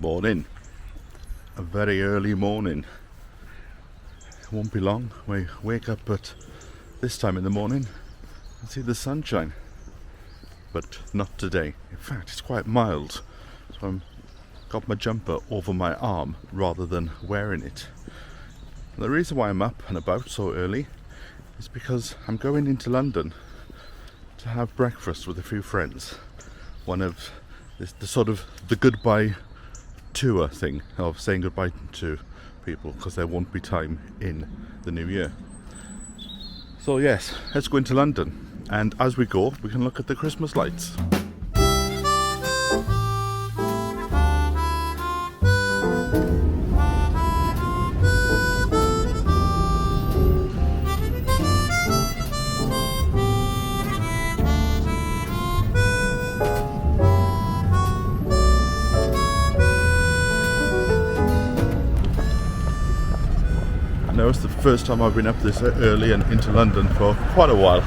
Morning. A very early morning. It won't be long. We wake up at this time in the morning and see the sunshine. But not today. In fact, it's quite mild. So I've got my jumper over my arm rather than wearing it. And the reason why I'm up and about so early is because I'm going into London to have breakfast with a few friends. One of the sort of the goodbye tour thing of saying goodbye to people because there won't be time in the new year. So yes, let's go into London, and as we go we can look at the Christmas lights. Now it's the first time I've been up this early and into London for quite a while.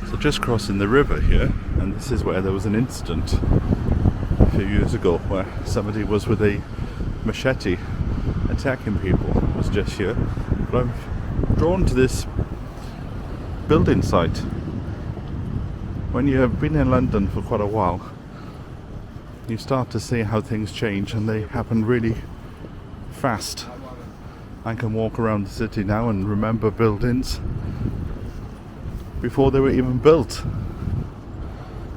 So just crossing the river here, and this is where there was an incident a few years ago where somebody was with a machete attacking people. It was just here. But I'm drawn to this building site. When you have been in London for quite a while, you start to see how things change, and they happen really fast. I can walk around the city now and remember buildings before they were even built.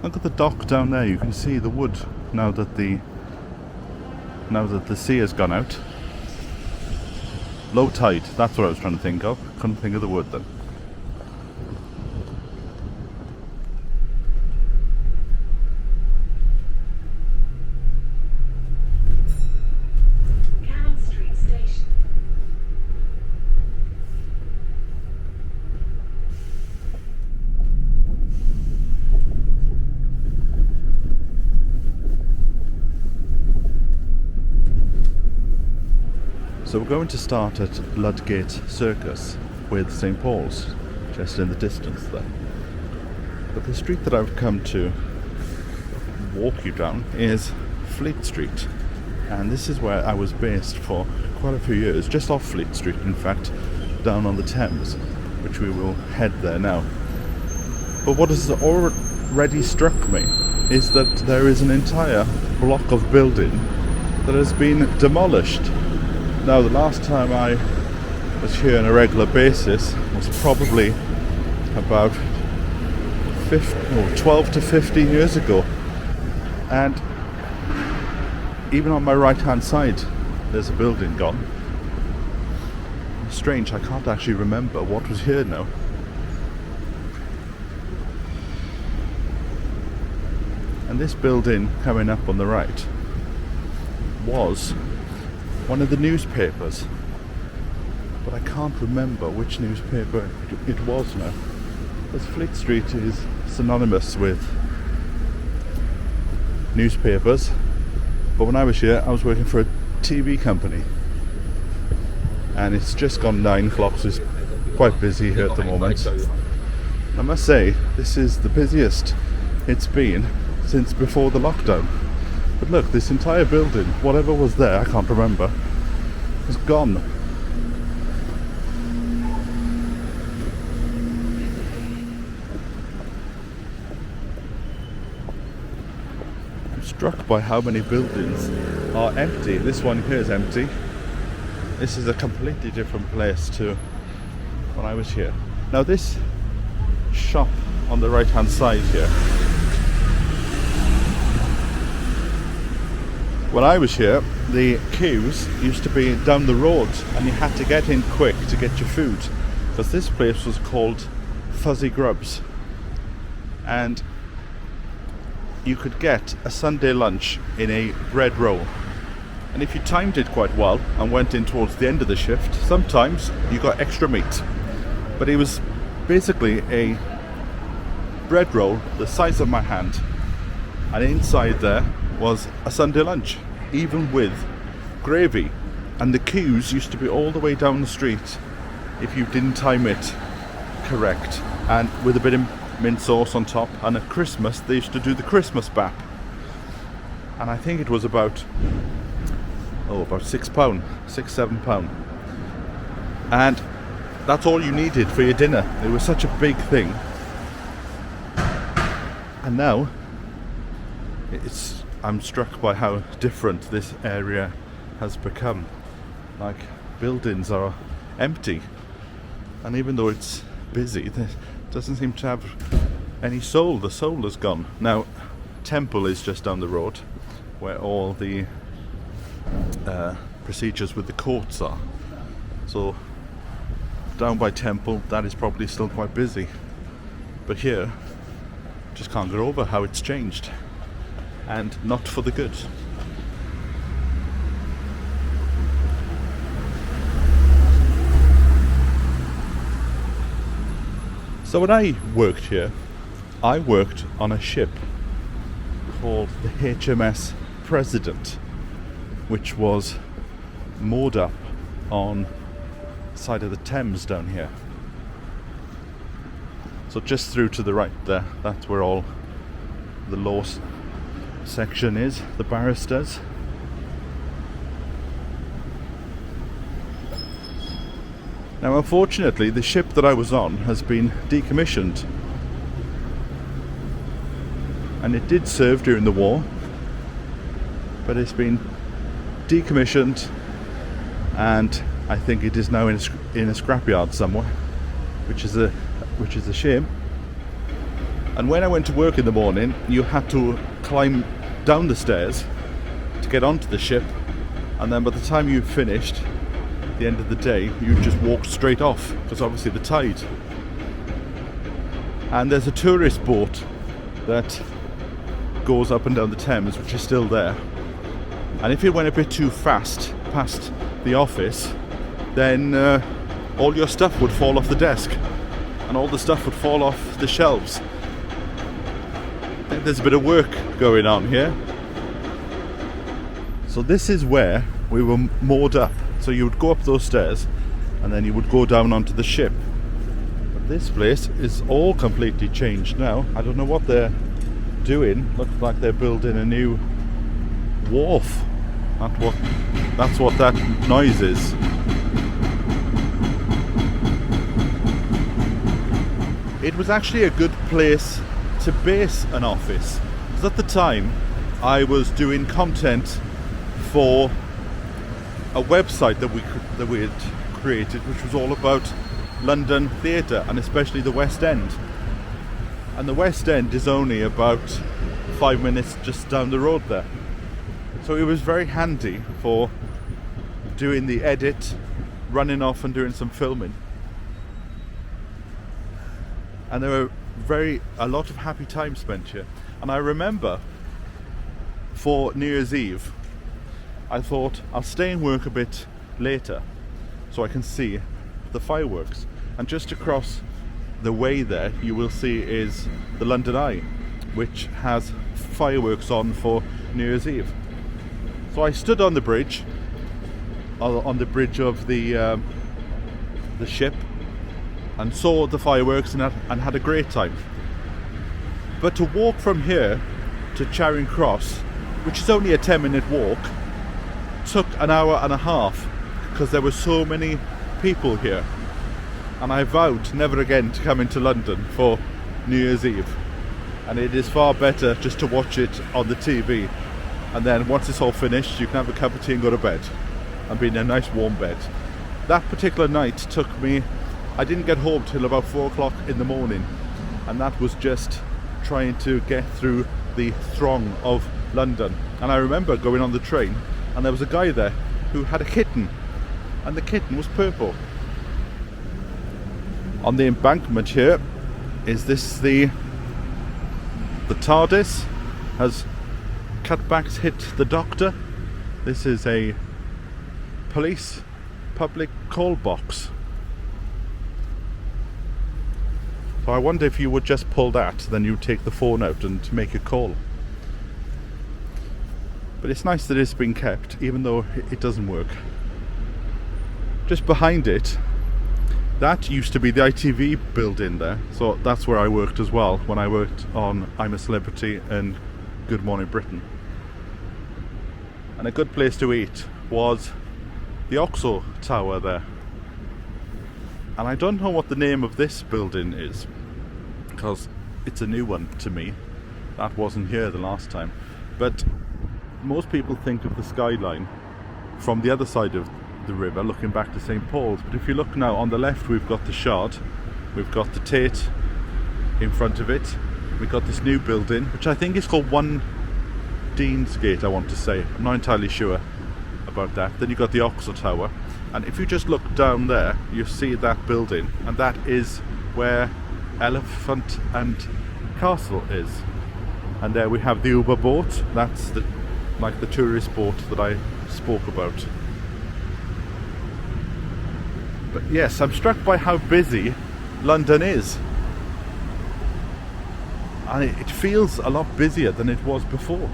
Look at the dock down there. You can see the wood now that the sea has gone out. Low tide, that's what I was trying to think of. Couldn't think of the word then. So we're going to start at Ludgate Circus with St. Paul's, just in the distance there. But the street that I've come to walk you down is Fleet Street. And this is where I was based for quite a few years, just off Fleet Street in fact, down on the Thames, which we will head there now. But what has already struck me is that there is an entire block of building that has been demolished. Now, the last time I was here on a regular basis was probably about 12 to 15 years ago. And even on my right hand side, there's a building gone. It's strange, I can't actually remember what was here now. And this building coming up on the right was one of the newspapers, but I can't remember which newspaper it was now. As Fleet Street is synonymous with newspapers, but when I was here I was working for a TV company, and it's just gone 9 o'clock, so it's quite busy here at the moment. I must say, this is the busiest it's been since before the lockdown. But look, this entire building, whatever was there, I can't remember, is gone. I'm struck by how many buildings are empty. This one here is empty. This is a completely different place to when I was here. Now this shop on the right hand side here, when I was here, the queues used to be down the road and you had to get in quick to get your food, because this place was called Fuzzy Grubs. And you could get a Sunday lunch in a bread roll. And if you timed it quite well and went in towards the end of the shift, sometimes you got extra meat. But it was basically a bread roll the size of my hand, and inside there was a Sunday lunch, even with gravy. And the queues used to be all the way down the street if you didn't time it correct, and with a bit of mint sauce on top. And at Christmas they used to do the Christmas bap, and I think it was about £6, £7, and that's all you needed for your dinner. It was such a big thing. And now I'm struck by how different this area has become. Like, buildings are empty, and even though it's busy, it doesn't seem to have any soul. The soul is gone. Now, Temple is just down the road, where all the procedures with the courts are. So down by Temple, that is probably still quite busy. But here, just can't get over how it's changed, and not for the good. So when I worked here, I worked on a ship called the HMS President, which was moored up on the side of the Thames down here. So just through to the right there, that's where all the law section is, the barristers. Now, unfortunately, the ship that I was on has been decommissioned, and it did serve during the war, but it's been decommissioned, and I think it is now in a scrapyard somewhere, which is a shame. And when I went to work in the morning, you had to climb down the stairs to get onto the ship, and then by the time you finished at the end of the day, you just walked straight off, because obviously the tide. And there's a tourist boat that goes up and down the Thames, which is still there. And if it went a bit too fast past the office, then all your stuff would fall off the desk, and all the stuff would fall off the shelves. I think there's a bit of work going on here. So this is where we were moored up. So you would go up those stairs, and then you would go down onto the ship. But this place is all completely changed now. I don't know what they're doing. Looks like they're building a new wharf. That's what that noise is. It was actually a good place to base an office, because at the time I was doing content for a website that we had created, which was all about London theatre, and especially the West End. And the West End is only about 5 minutes just down the road there. So it was very handy for doing the edit, running off and doing some filming. And there were a lot of happy times spent here. And I remember for New Year's Eve, I thought I'll stay and work a bit later so I can see the fireworks. And just across the way there, you will see is the London Eye, which has fireworks on for New Year's Eve. So I stood on the bridge of the ship, and saw the fireworks and had a great time. But to walk from here to Charing Cross, which is only a 10-minute walk, took an hour and a half, because there were so many people here. And I vowed never again to come into London for New Year's Eve. And it is far better just to watch it on the TV. And then once it's all finished, you can have a cup of tea and go to bed, and be in a nice warm bed. That particular night took me, I didn't get home till about 4 o'clock in the morning, and that was just trying to get through the throng of London. And I remember going on the train, and there was a guy there who had a kitten, and the kitten was purple. On the embankment here, is this the TARDIS? as cutbacks hit the doctor. This is a police public call box. So I wonder if you would just pull that, then you take the phone out and make a call. But it's nice that it's been kept, even though it doesn't work. Just behind it, that used to be the ITV building there, so that's where I worked as well when I worked on I'm a Celebrity and Good Morning Britain. And a good place to eat was the Oxo Tower there. And I don't know what the name of this building is, because it's a new one to me. That wasn't here the last time. But most people think of the skyline from the other side of the river, looking back to St. Paul's. But if you look now on the left, we've got the Shard, we've got the Tate in front of it, we've got this new building, which I think is called 1 Deansgate, I want to say. I'm not entirely sure about that. Then you've got the Oxo Tower, and if you just look down there, you see that building, and that is where Elephant and Castle is. And there we have the Uber boat. That's like the tourist boat that I spoke about. But yes, I'm struck by how busy London is. And it feels a lot busier than it was before.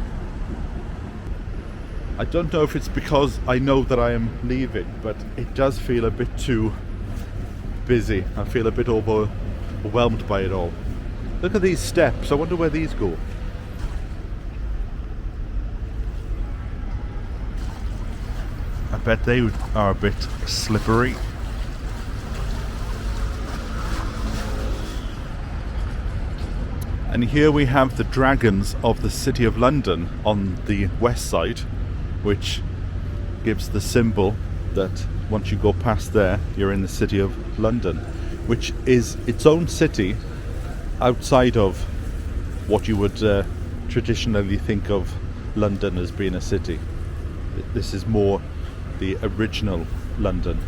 I don't know if it's because I know that I am leaving, but it does feel a bit too busy. I feel a bit overwhelmed by it all. Look at these steps. I wonder where these go. I bet they are a bit slippery. And here we have the dragons of the City of London on the west side, which gives the symbol that once you go past there, you're in the City of London, which is its own city outside of what you would traditionally think of London as being a city. This is more the original London.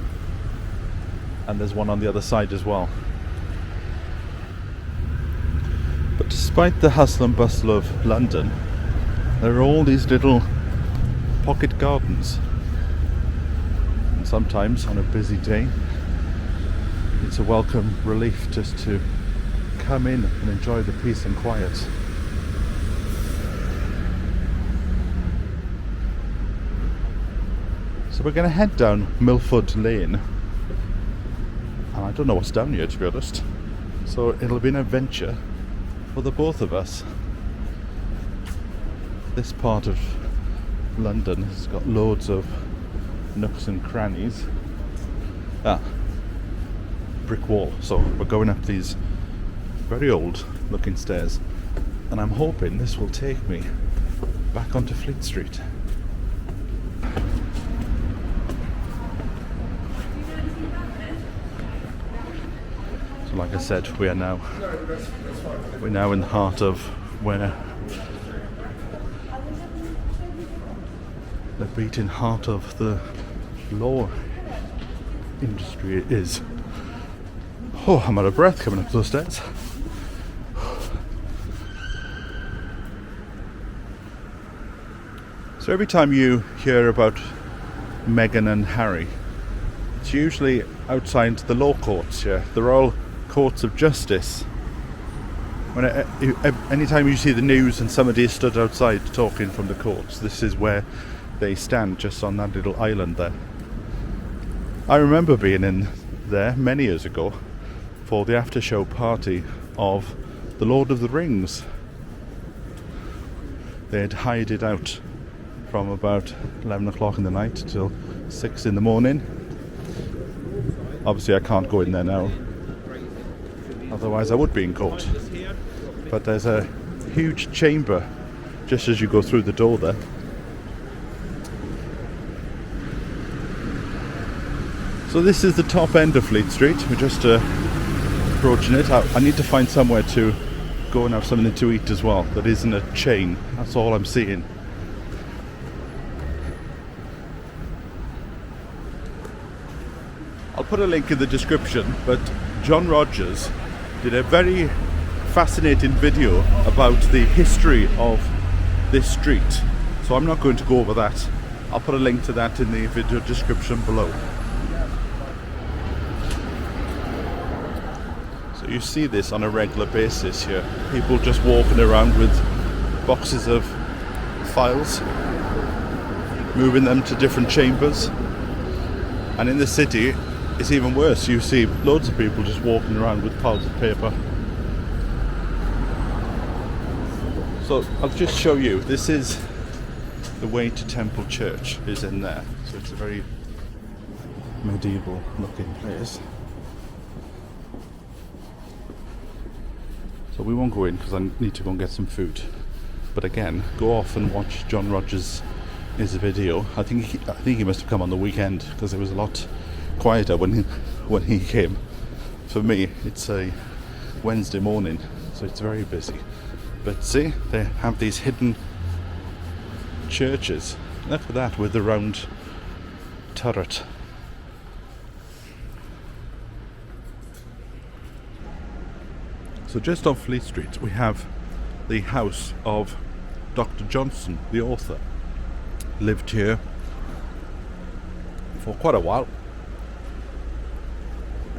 And there's one on the other side as well. But despite the hustle and bustle of London, there are all these little pocket gardens. And sometimes on a busy day, it's a welcome relief just to come in and enjoy the peace and quiet. So we're going to head down Milford Lane. And I don't know what's down here, to be honest. So it'll be an adventure for the both of us. This part of London has got loads of nooks and crannies. Brick wall. So we're going up these very old looking stairs, and I'm hoping this will take me back onto Fleet Street. So like I said, we're now in the heart of where the beating heart of the law industry is. Oh, I'm out of breath coming up those stairs. So every time you hear about Meghan and Harry, it's usually outside the law courts. Yeah, they're all courts of justice. Anytime you see the news and somebody is stood outside talking from the courts, this is where they stand, just on that little island there. I remember being in there many years ago for the after show party of The Lord of the Rings. They had hired it out from about 11 o'clock in the night till 6 in the morning. Obviously I can't go in there now, otherwise I would be in court. But there's a huge chamber just as you go through the door there. So this is the top end of Fleet Street. We're just approaching it. I need to find somewhere to go and have something to eat as well that isn't a chain. That's all I'm seeing. I'll put a link in the description, but John Rogers did a very fascinating video about the history of this street. So I'm not going to go over that. I'll put a link to that in the video description below. So you see this on a regular basis here. People just walking around with boxes of files, moving them to different chambers. And in the city, it's even worse. You see loads of people just walking around with piles of paper. So I'll just show you. This is the way to Temple Church, is in there. So it's a very medieval looking place. So we won't go in because I need to go and get some food. But again, go off and watch John Rogers' video. I think he must have come on the weekend because it was a lot quieter when he came. For me, it's a Wednesday morning, so it's very busy. But see, they have these hidden churches. Look at that with the round turret. So just off Fleet Street we have the house of Dr. Johnson, the author. Lived here for quite a while,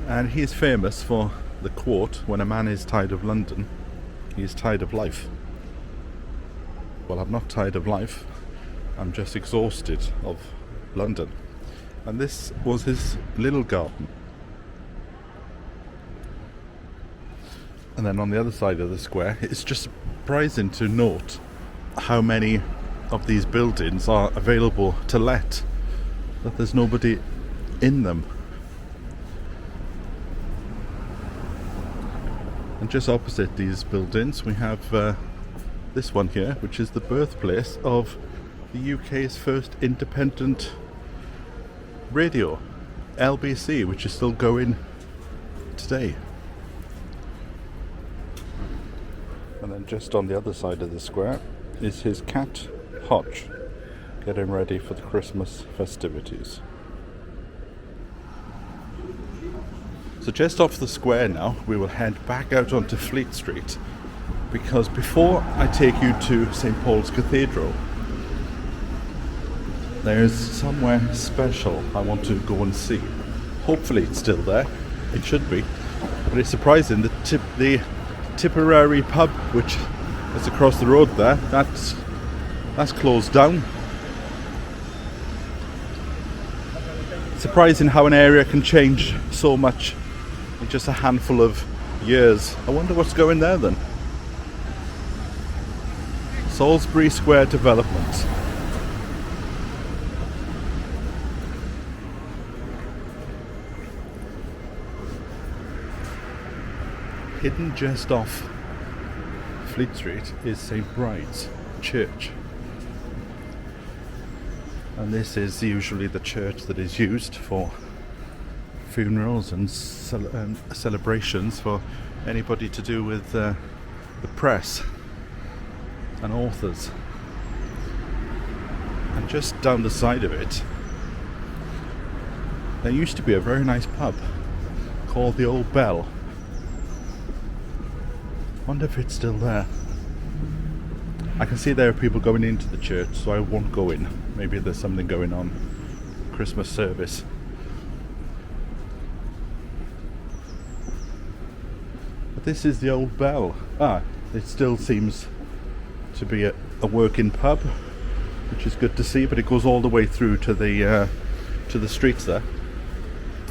and he is famous for the quote, "When a man is tired of London, he is tired of life." Well, I'm not tired of life, I'm just exhausted of London. And this was his little garden. And then on the other side of the square, it's just surprising to note how many of these buildings are available to let, that there's nobody in them. And just opposite these buildings we have this one here, which is the birthplace of the UK's first independent radio, LBC, which is still going today. And then just on the other side of the square is his cat, Hodge, getting ready for the Christmas festivities. So just off the square now, we will head back out onto Fleet Street, because before I take you to St. Paul's Cathedral, there's somewhere special I want to go and see. Hopefully it's still there. It should be. But it's surprising that the Tipperary pub, which is across the road there, that's closed down. Surprising how an area can change so much in just a handful of years. I wonder what's going there then. Salisbury Square Development. Hidden just off Fleet Street is St. Bride's Church. And this is usually the church that is used for funerals and celebrations for anybody to do with the press and authors. And just down the side of it, there used to be a very nice pub called the Old Bell. Wonder if it's still there. I can see there are people going into the church, so I won't go in. Maybe there's something going on. Christmas service. But this is the Old Bell. It still seems to be a working pub, which is good to see, but it goes all the way through to the streets there.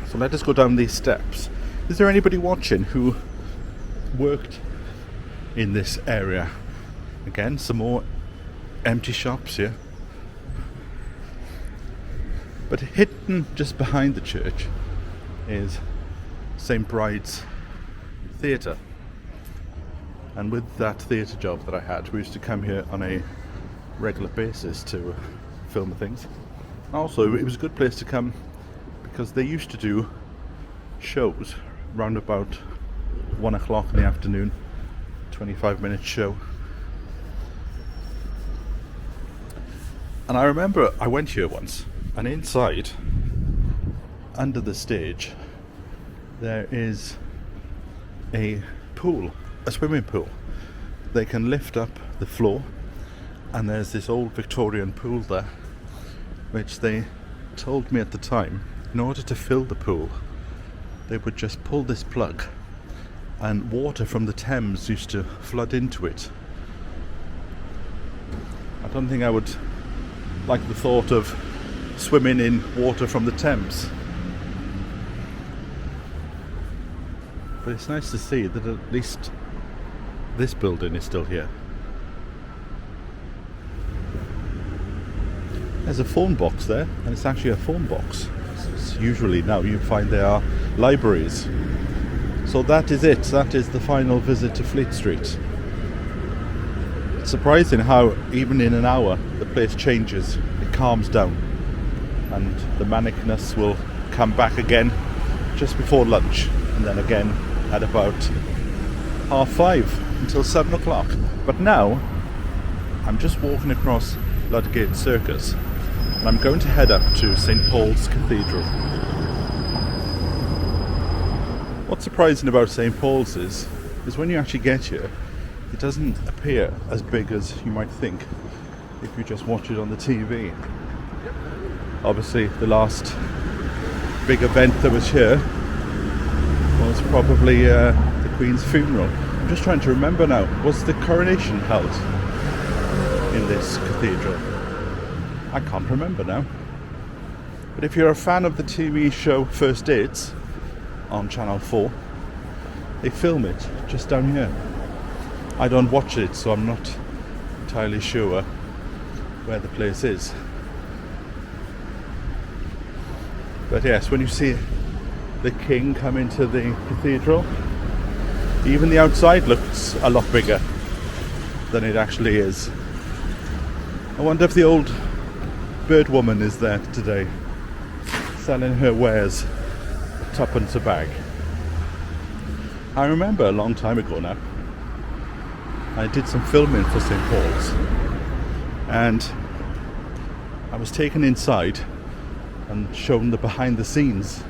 So let us go down these steps. Is there anybody watching who worked in this area? Again, some more empty shops here. But hidden just behind the church is St. Bride's Theatre. And with that theatre job that I had, we used to come here on a regular basis to film things. Also, it was a good place to come because they used to do shows round about 1 o'clock in the afternoon, 25-minute show. And I remember I went here once, and inside, under the stage, there is a pool, a swimming pool. They can lift up the floor And there's this old Victorian pool there, which they told me at the time, in order to fill the pool, they would just pull this plug and water from the Thames used to flood into it. I don't think I would like the thought of swimming in water from the Thames. But it's nice to see that at least this building is still here. There's a phone box there, and it's actually a phone box. Usually now you find there are libraries. So that is it. That is the final visit to Fleet Street. It's surprising how even in an hour the place changes. It calms down, and the manicness will come back again just before lunch, and then again at about 5:30 until 7 o'clock. But now I'm just walking across Ludgate Circus, and I'm going to head up to St Paul's Cathedral. What's surprising about St Paul's is when you actually get here, it doesn't appear as big as you might think if you just watch it on the TV. Obviously the last big event that was here was probably the Queen's funeral. I'm just trying to remember now, was the coronation held in this cathedral? I can't remember now. But if you're a fan of the TV show First Dates on Channel 4, they film it just down here. I don't watch it, so I'm not entirely sure where the place is. But yes, when you see the King come into the cathedral, even the outside looks a lot bigger than it actually is. I wonder if the old bird woman is there today, selling her wares at tuppence a bag. I remember a long time ago now, I did some filming for St Paul's, and I was taken inside and shown the behind the scenes,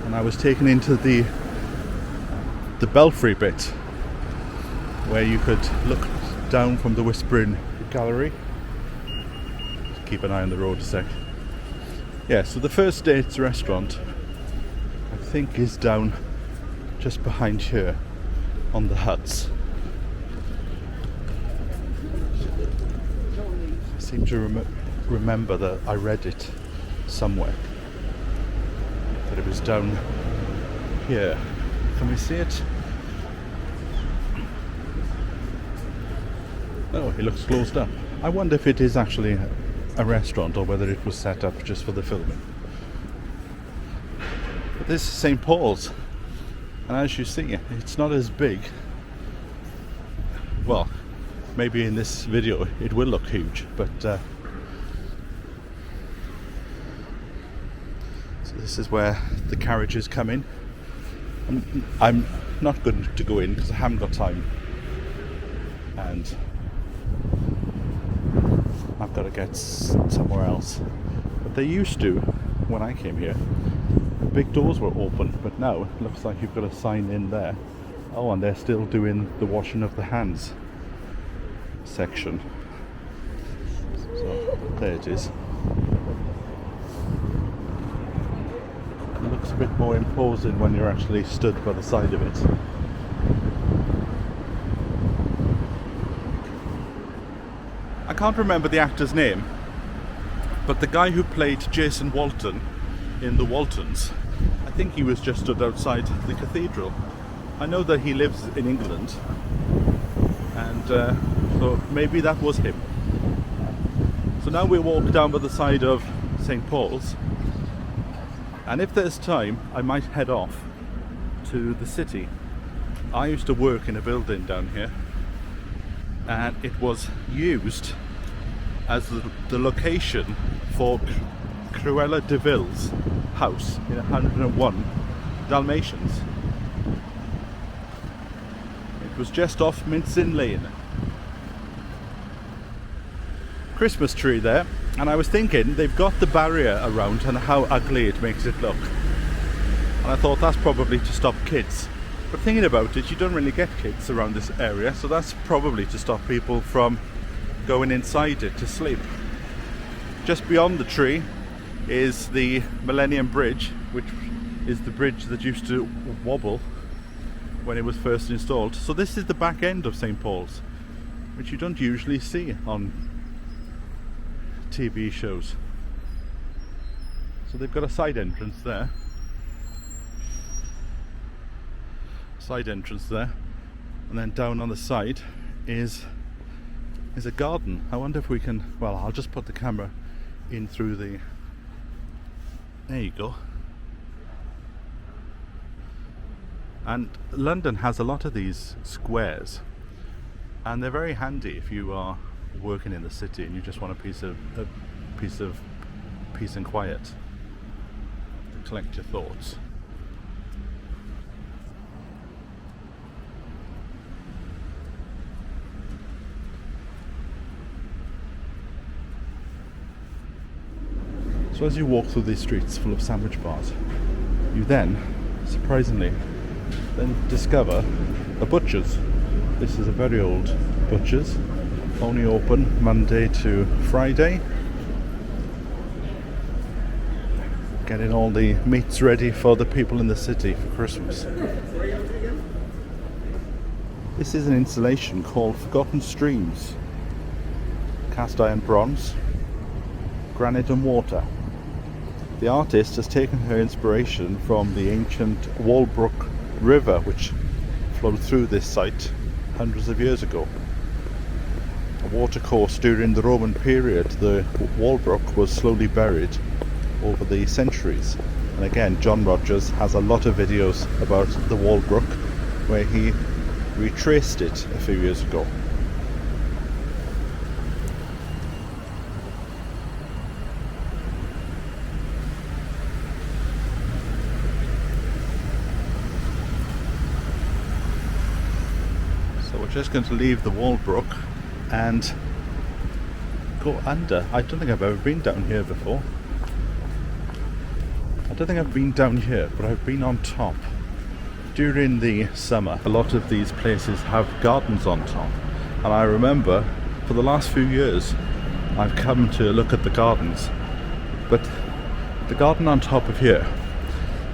and I was taken into the belfry bit where you could look down from the Whispering Gallery. Just keep an eye on the road a sec. Yeah, so the First Dates restaurant I think is down just behind here on the huts. I seem to remember that I read it somewhere, that it was down here. Can we see it? Oh, it looks closed up. I wonder if it is actually a restaurant or whether it was set up just for the filming. But this is St Paul's, and as you see, it's not as big. Well, maybe in this video it will look huge, but so this is where the carriages come in. I'm not going to go in because I haven't got time, and I've got to get somewhere else. But they used to, when I came here, the big doors were open, but now it looks like you've got a sign in there. Oh, and they're still doing the washing of the hands section. So there it is. It looks a bit more imposing when you're actually stood by the side of it. I can't remember the actor's name, but the guy who played Jason Walton in The Waltons, I think he was just stood outside the cathedral. I know that he lives in England, and so maybe that was him. So now we walk down by the side of St Paul's, and if there's time I might head off to the city. I used to work in a building down here, and it was used as the location for Cruella de Vil's house in 101 Dalmatians. It was just off Mincin Lane. Christmas tree there, and I was thinking they've got the barrier around and how ugly it makes it look, and I thought that's probably to stop kids But thinking about it, you don't really get kids around this area, so that's probably to stop people from going inside it to sleep. Just beyond the tree is the Millennium Bridge, which is the bridge that used to wobble when it was first installed. So this is the back end of St. Paul's, which you don't usually see on TV shows. So they've got a side entrance there. And then down on the side is a garden. I wonder if we can, well, I'll just put the camera in through the, there you go. And London has a lot of these squares, and they're very handy if you are working in the city and you just want a piece of peace and quiet to collect your thoughts. So as you walk through these streets full of sandwich bars, you then, surprisingly, discover a butcher's. This is a very old butcher's, only open Monday to Friday. Getting all the meats ready for the people in the city for Christmas. This is an installation called Forgotten Streams. Cast iron bronze, granite and water. The artist has taken her inspiration from the ancient Walbrook River, which flowed through this site hundreds of years ago. A watercourse during the Roman period, the Walbrook was slowly buried over the centuries. And again, John Rogers has a lot of videos about the Walbrook, where he retraced it a few years ago. Just going to leave the Walbrook and go under. I don't think I've ever been down here before. I don't think I've been down here, but I've been on top. During the summer, a lot of these places have gardens on top. And I remember for the last few years I've come to look at the gardens. But the garden on top of here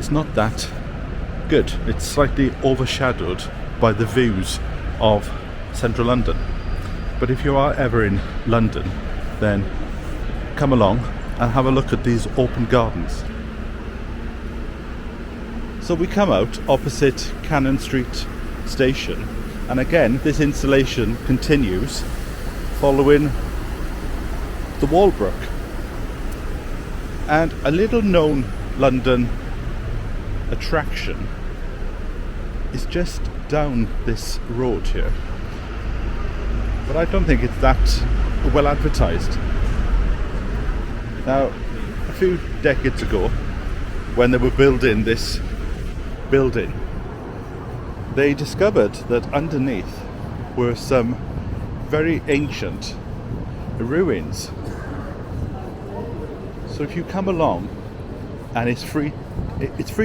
is not that good. It's slightly overshadowed by the views of central London. But if you are ever in London, then come along and have a look at these open gardens. So we come out opposite Cannon Street station, and again this installation continues following the Walbrook. And a little known London attraction is just down this road here, but I don't think it's that well advertised. Now, a few decades ago, when they were building this building, they discovered that underneath were some very ancient ruins. So if you come along, and it's free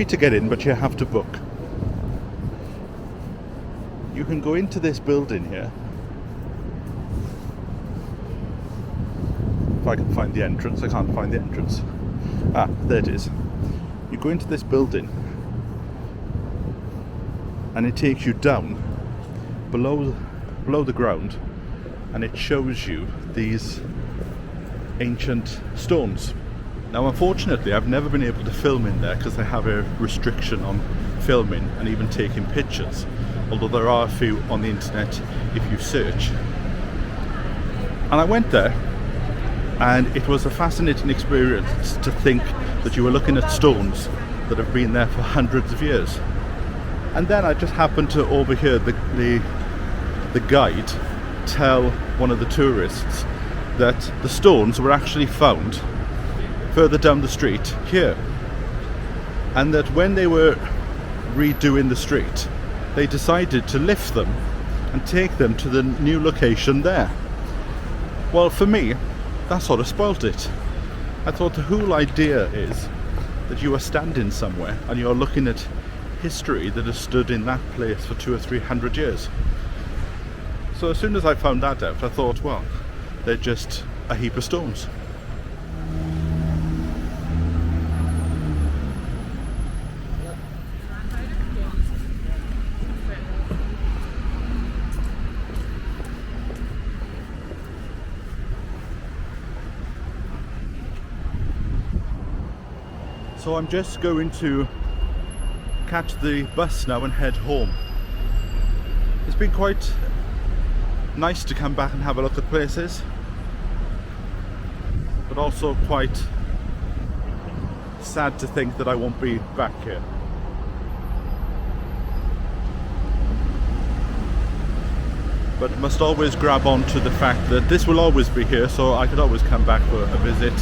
to get in, but you have to book. You can go into this building here. If I can find the entrance. I can't find the entrance. Ah, there it is. You go into this building and it takes you down below the ground, and it shows you these ancient stones. Now unfortunately I've never been able to film in there because they have a restriction on filming and even taking pictures, although there are a few on the internet if you search. And I went there, and it was a fascinating experience to think that you were looking at stones that have been there for hundreds of years. And then I just happened to overhear the guide tell one of the tourists that the stones were actually found further down the street here, and that when they were redoing the street, they decided to lift them and take them to the new location there. Well, for me, that sort of spoilt it. I thought the whole idea is that you are standing somewhere and you're looking at history that has stood in that place for 200 or 300 years. So as soon as I found that out, I thought, well, they're just a heap of stones. So I'm just going to catch the bus now and head home. It's been quite nice to come back and have a look at places, but also quite sad to think that I won't be back here. But must always grab on to the fact that this will always be here, so I could always come back for a visit.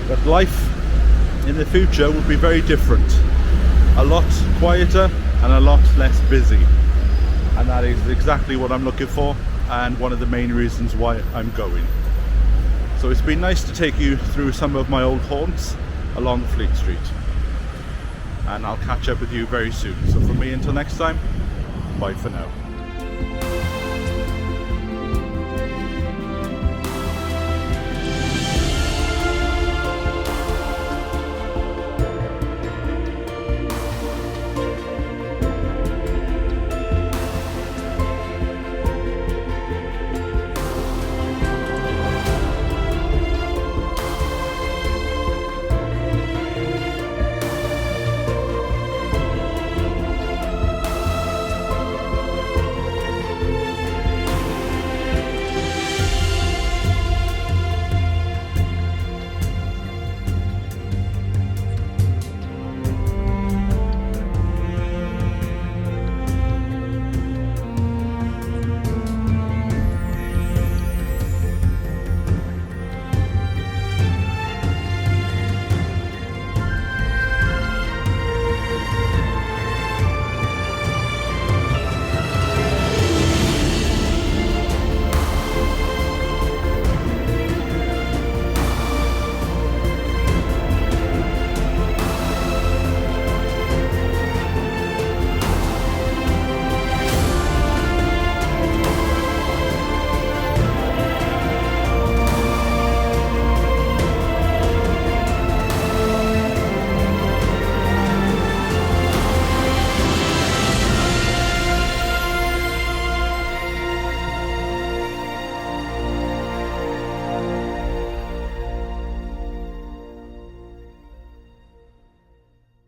But life in the future will be very different, a lot quieter and a lot less busy, and that is exactly what I'm looking for and one of the main reasons why I'm going. So it's been nice to take you through some of my old haunts along Fleet Street, and I'll catch up with you very soon. So from me until next time, bye for now.